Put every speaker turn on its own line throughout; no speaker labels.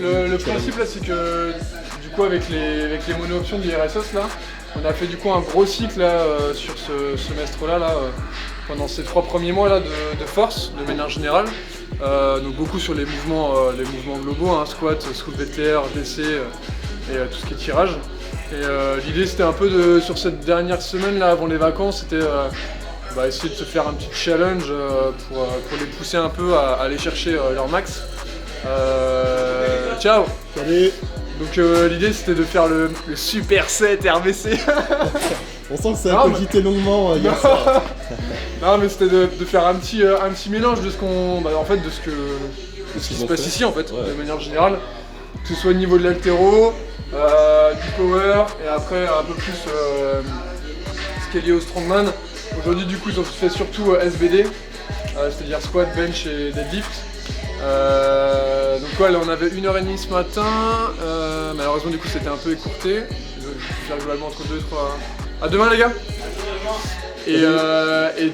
Le principe là, c'est que du coup avec les mono-options de l'IRSS là, on a fait du coup un gros cycle là sur ce semestre-là pendant ces 3 premiers mois là de force de manière générale. Donc beaucoup sur les mouvements globaux, hein, squat, soulevé de terre, DC et tout ce qui est tirage. Et l'idée c'était un peu sur cette dernière semaine là avant les vacances, c'était essayer de se faire un petit challenge pour les pousser un peu à aller chercher leur max. Ciao.
Salut.
Donc l'idée c'était de faire le super set RBC.
On sent que ça a cogité longuement hier soir.
Non mais c'était de faire un petit mélange de ce qu'on. En fait de ce qui se passe ici en fait, de manière générale. Que ce soit au niveau de l'haltéro, du power et après un peu plus ce qui est lié au strongman. Aujourd'hui du coup ils ont fait surtout SBD, c'est-à-dire squat, bench et deadlift. Donc là on avait 1h30 ce matin, malheureusement du coup c'était un peu écourté. Je vais faire globalement entre 2 et 3. À demain les gars. Et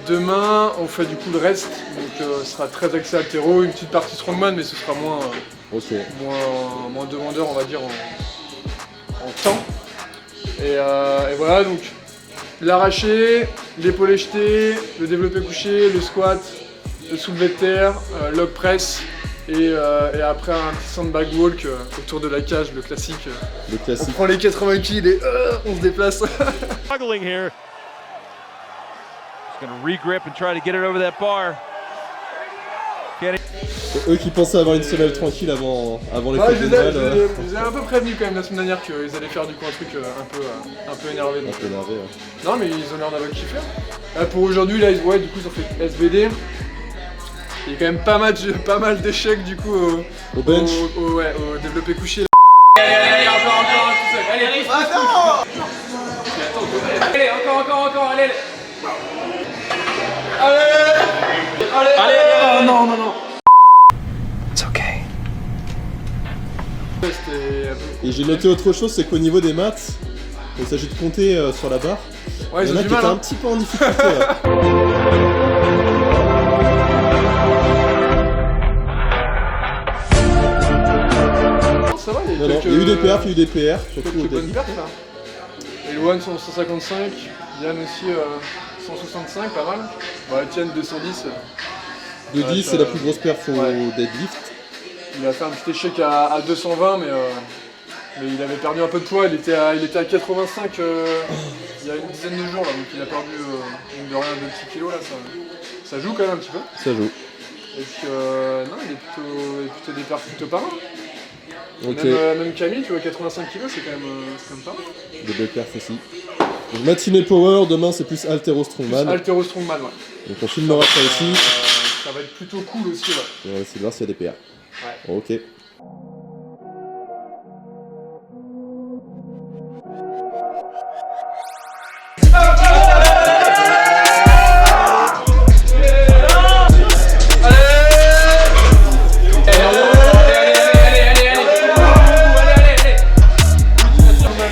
demain on fait du coup le reste, donc ce sera très axé haltéro, une petite partie strongman mais ce sera moins demandeur on va dire en temps. Et voilà donc l'arraché, l'épaulé jeté, le développé couché, le squat, le soulevé de terre, log press et après un petit sandbag walk autour de la cage, le classique. On prend les 80 kg et on se déplace.
Struggling here. Just gonna regrip and try to get it over that bar.
Eux qui pensaient avoir une semaine tranquille avant les fêtes de Noël.
Je les ai un peu prévenus quand même la semaine dernière qu'ils allaient faire du coup un truc un peu énervé. Donc, non mais ils ont l'air d'avoir kiffé. Pour aujourd'hui là, du coup ils ont fait SBD. Il y a quand même pas mal d'échecs du coup
au bench.
Au développé couché.
Allez, encore, tout seul. Allez, allez, encore, allez. Allez. Non.
It's okay.
Et j'ai noté autre chose, c'est qu'au niveau des maths, il s'agit de compter sur la barre.
Ouais,
il y en a qui étaient un petit peu en difficulté.
Ça va,
il y a eu des perfs, il y a eu des PR.
Quelques bonnes perfs là. Et le One 155, Yann aussi 165, pas mal. Etienne 210.
210 c'est la plus grosse perf au deadlift.
Il a fait un petit échec à 220 mais il avait perdu un peu de poids, il était à 85 il y a une dizaine de jours là, donc il a perdu de rien 2 petits kilos là, ça joue quand même un petit peu.
Ça joue.
Et puis non, il est plutôt des perfs plutôt pas mal.
Okay.
Même Camille, tu vois, 85 kg c'est quand même pas mal.
Des belles perfs aussi. Donc matinée power, demain c'est plus haltéro strongman.
Haltéro strongman, ouais.
Donc on filmera ça aussi.
Ça va être plutôt cool aussi, ouais.
Et on va essayer de voir s'il y a des PR.
Ouais.
Ok.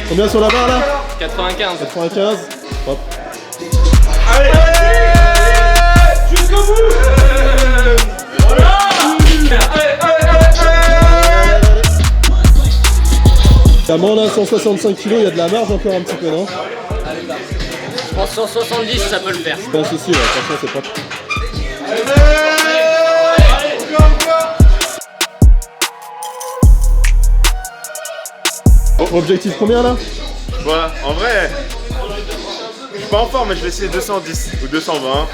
Combien sur la barre là?
95.
95. Hop.
Allez, jusqu'au bout. Voilà.
Clairement là 165 kg, il y a de la marge encore un petit peu, non?
Je pense 170 ça peut le faire.
Je pense aussi, ouais, franchement c'est pas... Objectif combien là?
Voilà, en vrai, je suis pas en forme mais je vais essayer 210 ou 220.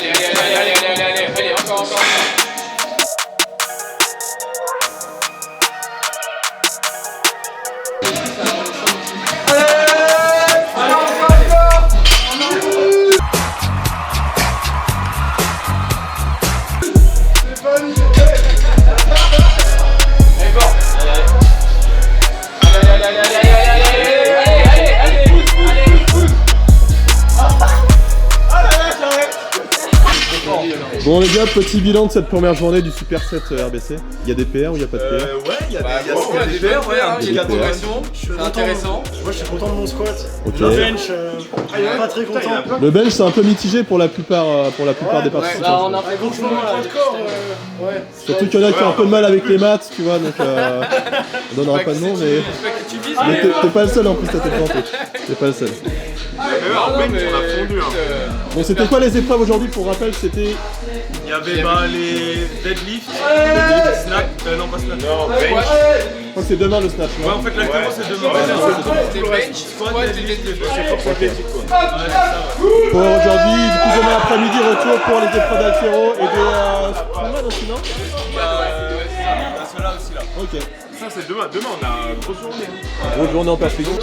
Allez, encore. Allez.
Bon les gars, petit bilan de cette première journée du Super 7 RBC. Il y a des PR ou il n'y a pas de PR?
Ouais, il y a des
PR, ouais, un
petit
petit
gars de
progression, c'est intéressant.
Moi je suis content de mon squat.
Ok.
Le bench, pas très content.
Le bench c'est un peu mitigé pour la plupart des participants.
Bah, on a fait beaucoup de mal.
Surtout qu'il y en a qui ont un peu de mal avec les maths, tu vois, donc on donnera pas de nom, mais t'es pas le seul en plus, t'as été planté. T'es pas le seul.
Mais en bench, on a fondu. Hein.
Bon, c'était quoi les épreuves aujourd'hui pour rappel? C'était.
Il y avait les deadlifts, snatch, non pas snatch.
Non, bench.
Je crois que c'est demain le snatch.
Ouais, en fait, l'actement c'est demain.
C'était bench, squat et deadlift.
C'est force athlétique quoi.
Pour aujourd'hui, du coup, demain après-midi, retour pour les épreuves d'altéro et de strongman aussi, non?
Ceux-là aussi là.
Ok.
Ça c'est demain. Demain on a une grosse journée.
Grosse journée en perspective.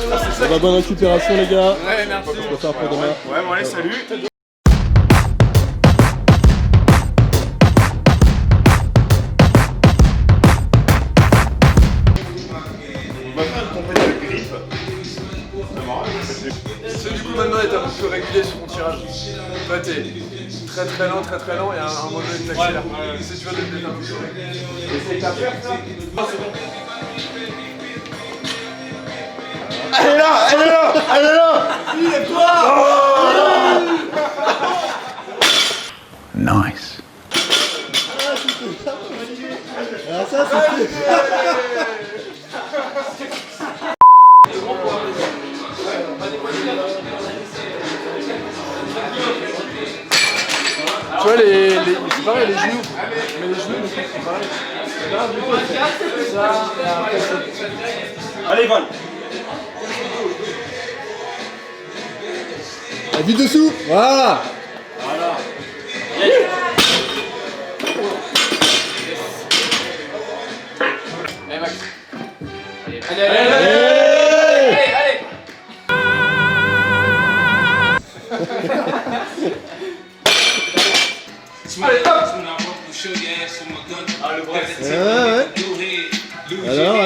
Bonne récupération, les gars.
Ouais, merci.
On va faire pour demain.
Ouais, bon allez, salut. On va faire une compétition de griffe.
C'est du coup maintenant d'être un peu plus régulier sur ton tirage. Toi t'es très lent et à un moment donné t'accélères. Si tu veux d'être un peu plus régulier. Essaye ta perte ça.
Elle est là.
Nice.
Ah, ça, c'était.
Tu vois c'est pareil les genoux. Mais les genoux c'est pareil. Là du coup ça et après ça.
Allez, Val.
La vite dessous. Voilà.
Allez Max. Allez.
Ouais. Alors.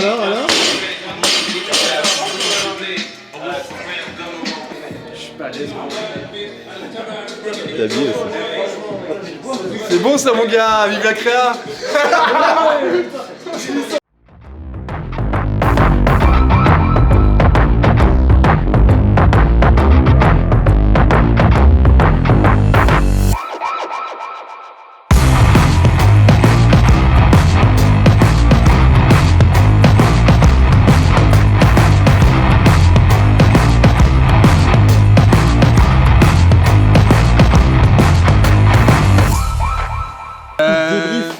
T'as habillé aussi.
C'est bon ça mon gars, vive la créa.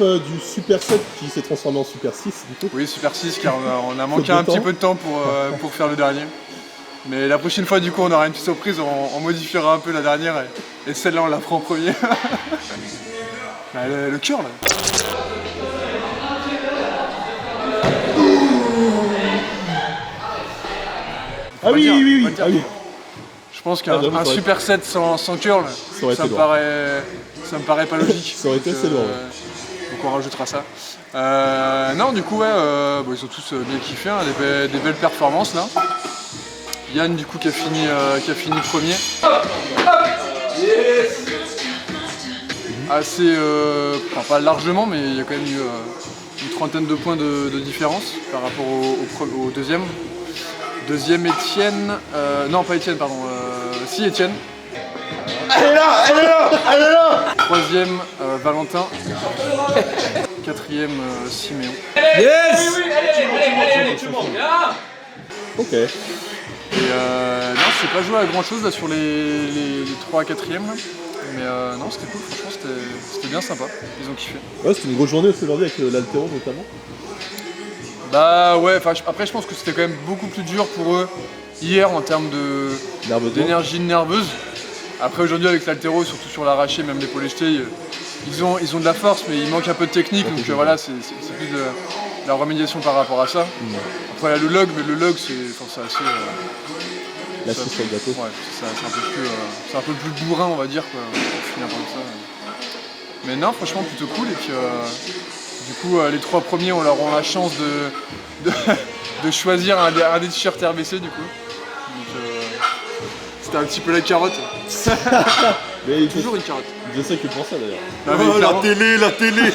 Du Super 7 qui s'est transformé en Super 6 du coup.
Oui, Super 6 car on a manqué un petit peu de temps pour faire le dernier. Mais la prochaine fois du coup on aura une petite surprise, on modifiera un peu la dernière et celle-là on la prend en premier. Bah, le cœur là.
Ah oui.
Je pense qu'un
j'avoue, ça
Super 7 sans curl,
aurait
ça
été
me
lourd.
paraît pas logique.
Ça aurait été assez lourd.
Donc on rajoutera ça. Non, du coup, ouais, bon, ils ont tous bien kiffé, hein, des belles performances là. Yann, du coup, qui a fini premier. Assez, enfin, pas largement, mais il y a quand même eu une trentaine de points de différence par rapport au deuxième. Deuxième, Étienne. Non, pas Étienne, pardon. Si, Étienne.
Elle est là.
Troisième, Valentin. Quatrième, Siméon.
Yes.
Allez, tout le monde.
Ok.
Et non, c'est pas joué à grand chose là sur les 3 à 4e là. Mais non, c'était cool, franchement c'était bien sympa, ils ont kiffé.
Ouais, c'était une grosse journée aussi aujourd'hui avec l'altéro notamment.
Bah ouais, après je pense que c'était quand même beaucoup plus dur pour eux hier en termes d'énergie nerveuse. Après aujourd'hui avec l'altéro, surtout sur l'arraché, même l'épaule jetée, ils ont de la force mais il manque un peu de technique, donc voilà, c'est plus de la remédiation par rapport à ça. Après là, le log, mais le log c'est assez...
La sauce sur le gâteau.
Ouais, c'est un peu plus bourrin on va dire quoi, pour finir comme ça. Mais non, franchement plutôt cool et puis du coup les 3 premiers on leur rend la chance de choisir un des t-shirts RBC du coup. Donc C'était un petit peu la carotte.
Mais il
Toujours une carotte.
Je sais que pour ça d'ailleurs.
Non, mais clairement.
la télé.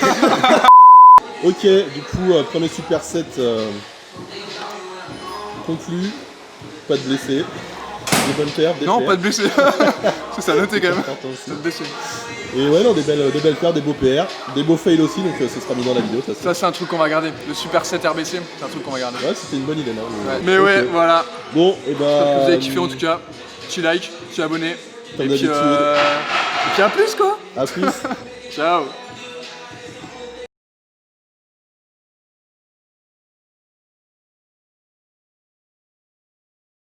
Ok, du coup, premier superset conclu. Pas de blessés. Des bonnes paires, des
Non,
paires.
pas de blessé. C'est ça, noté quand même.
Important aussi.
Pas de blessé.
Et ouais, non, des belles paires, des beaux PR, des beaux fails aussi, donc ce sera mis dans la vidéo. De toute façon.
Ça, c'est un truc qu'on va garder. Le Super 7 RBC, c'est un truc qu'on va garder.
Ouais, c'était une bonne idée, non
Ouais. Mais ouais,
Ok.
voilà.
Bon, et bah.
J'espère que vous avez kiffé en tout cas. Petit like, petit abonné.
Comme
Et puis,
d'habitude.
à plus quoi.
À plus.
Ciao.